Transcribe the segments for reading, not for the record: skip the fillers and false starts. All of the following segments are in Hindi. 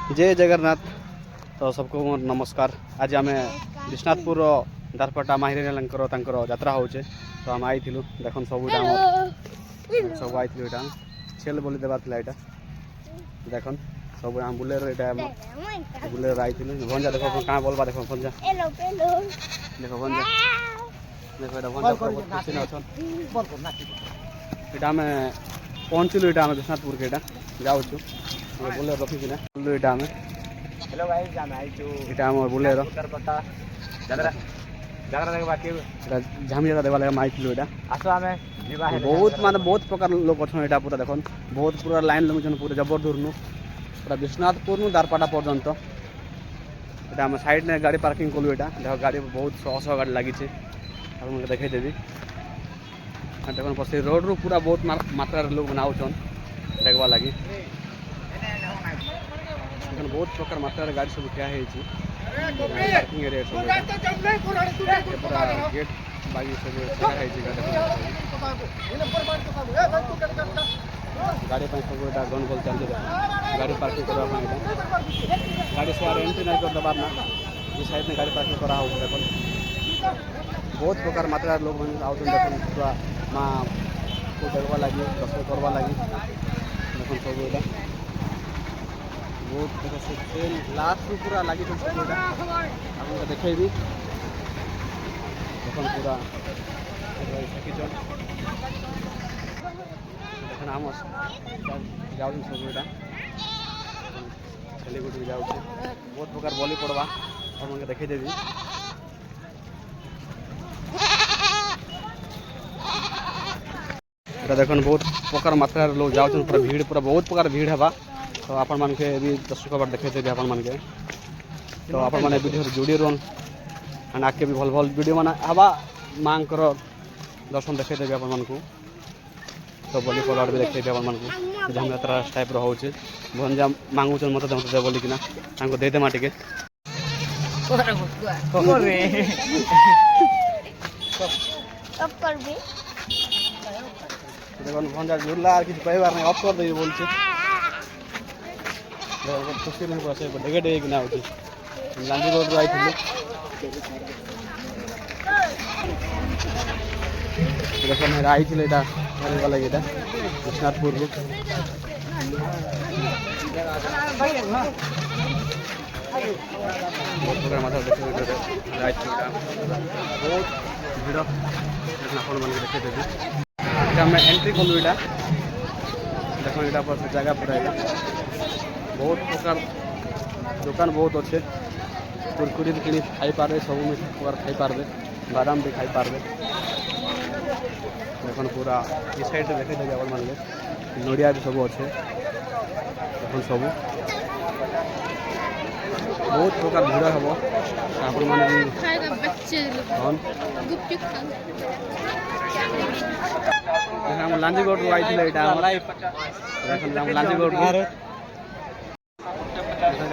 जय जगन्नाथ। तो सबको मोर नमस्कार। आज आम विश्वनाथपुर दारपटा माहिरी यात्रा होचे तो आम आई देख सब सब आई छेल बोली देवार यहाँ देख सब आम बुलेर यहाँ बुलेर आई भंजा देख क्या बोलवा देख भंजा देख भंजा देख भंजा आम पहुँचलु यहाँ विश्वनाथपुर के जाऊँ बुलेर रखिकिना यहाँ आम हेलो गाइस जाना है जो इटा हमर बुलेरो दारपटा जात्रा जात्रा देख बाकी झामिया देवा लगे माइथिलु एटा आसो हमें जीवा है बहुत माने बहुत प्रकार लोग अछन एटा पूरा देखन बहुत पूरा लाइन लगुछन पूरा जबरदूर नु पूरा विश्वनाथपुर नु दारपाटा पर्यंत एटा हम साइड ने गाड़ी पार्किंग कोलु एटा देख गाड़ी बहुत सौ गाड़ी लागि छे हम देखाई देबी देखन पसे रोड रु पूरा बहुत मात्रा रे लोग बनाउछन देखबा लागि बहुत प्रकार मात्रा गाड़ी सब क्या है पार्किंग एरिया सब पूरा गेट बागी सब गाड़ी सब गंडगोल चलते गाड़ी पार्किंग करवा गाड़ी से एंट्री नहीं कर दबार ना ये साइड में गाड़ी पार्किंग करा हो देख बहुत प्रकार मात्रा लोग आउट पूरा माँ को देखवा लगी दर्शन करवा लगी देख सब बहुत लास्ट पूरा लगी आपको देखेबी देखन पूरा देखन आम जाऊँ सब यहाँ छेली गुटी जाऊँ बहुत प्रकार बलि पड़वा आपको देखेदेवी देखन बहुत प्रकार मात्रा लोग जाऊँ पूरा भीड़ पूरा बहुत प्रकार भीड़ है तो आपण मान के भी दर्शक बार देखे आपण मान के तो आपण मैंने वीडियो जोड़ी रुन एंड आके भी भल भल वीडियो माना हवा माँ दर्शन देखे देवी आपण मान को तो बोली पलाड़ भी देखे आपण मान को जहाँ यात्रा टाइप रोचे भंजा मांगुचन मत दे बोलिकिना देदे माटी के देखो भंजा झूला किसी पाइबार नहीं ऑफ कर दे बोलছে खुशी नहीं पड़े डेगे डेगे किना होती लांजी रोड आई थी देखो मेरा आई थी वाला ये विश्वनाथपुर बहुत भीड़ मन देखे देवी मैं एंट्री कलु यहाँ देख यहाँ पर जगह पूरा बहुत प्रकार दुकान बहुत अच्छे कुरकुरी भी किणी खाई पारे सब प्रकार खाई पारे बादाम भी खाई पारे देखो पूरा ये साइड देखे देखे आप मान नड़िया भी सब अच्छे देखो सब बहुत प्रकार भीड़ हम आप लांजीगढ़ आई लांजीगढ़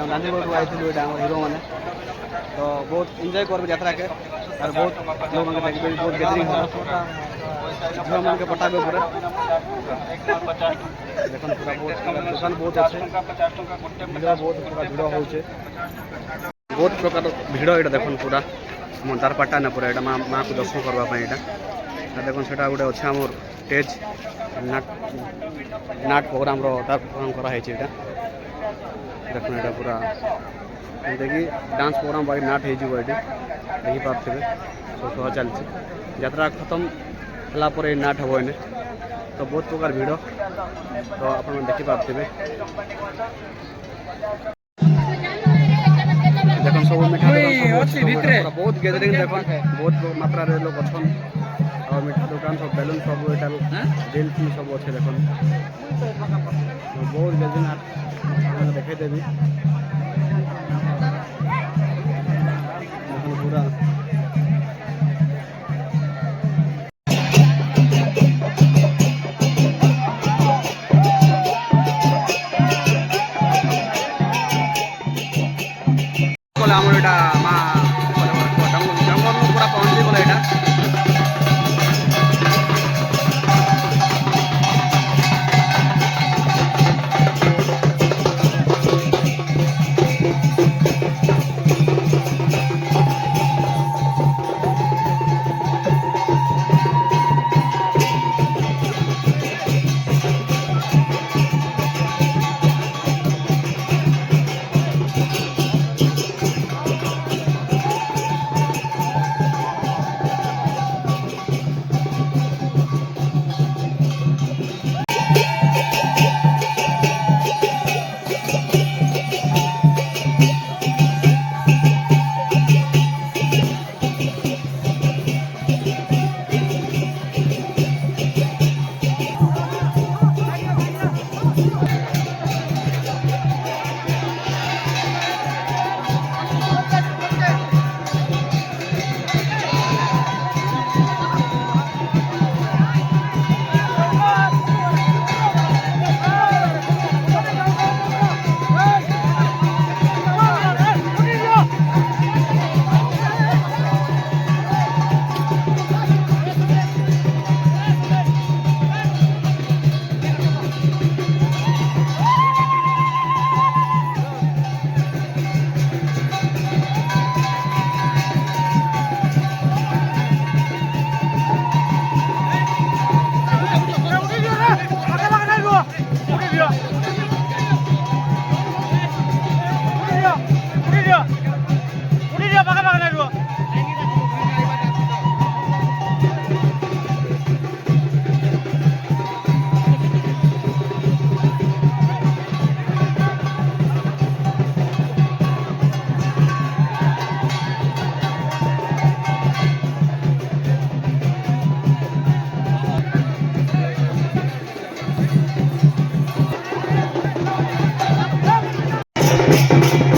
लांजीगढ़ आई हिरो मैंने तो बहुत एंजॉय कर यात्रा के और बहुत लोग बहुत गैदरिंग झील मान के पटाबे पूरा देख पूरा बहुत दुकान बहुत अच्छे बहुत प्रकार भीड़ हो बहुत प्रकार भीड़ यहाँ देख पूरा दारपाटा ना पूरा यहाँ माँ को दर्शन करवाई यहाँ देख से गोटे अच्छे आम स्टेज नाट प्रोग्राम प्रोग्राम कराई देख यहाँ पूरा देखिए डांस प्रोग्राम बाकी नाट हो देखी पारे सब सह चलती यात्रा खत्म है नाट हम इन्हें तो बहुत प्रकार भीड़ तो आप देखिपारे देख सब मिठा बहुत गैदरिंग देख बहुत मात्रा लोग अच्छन और मिठा दुकान सब बेलून सब दिल सब अच्छे देख बहुत गैदरिंग देखे देवी पूरा जंगल पूरा पहुँची गला यहाँ है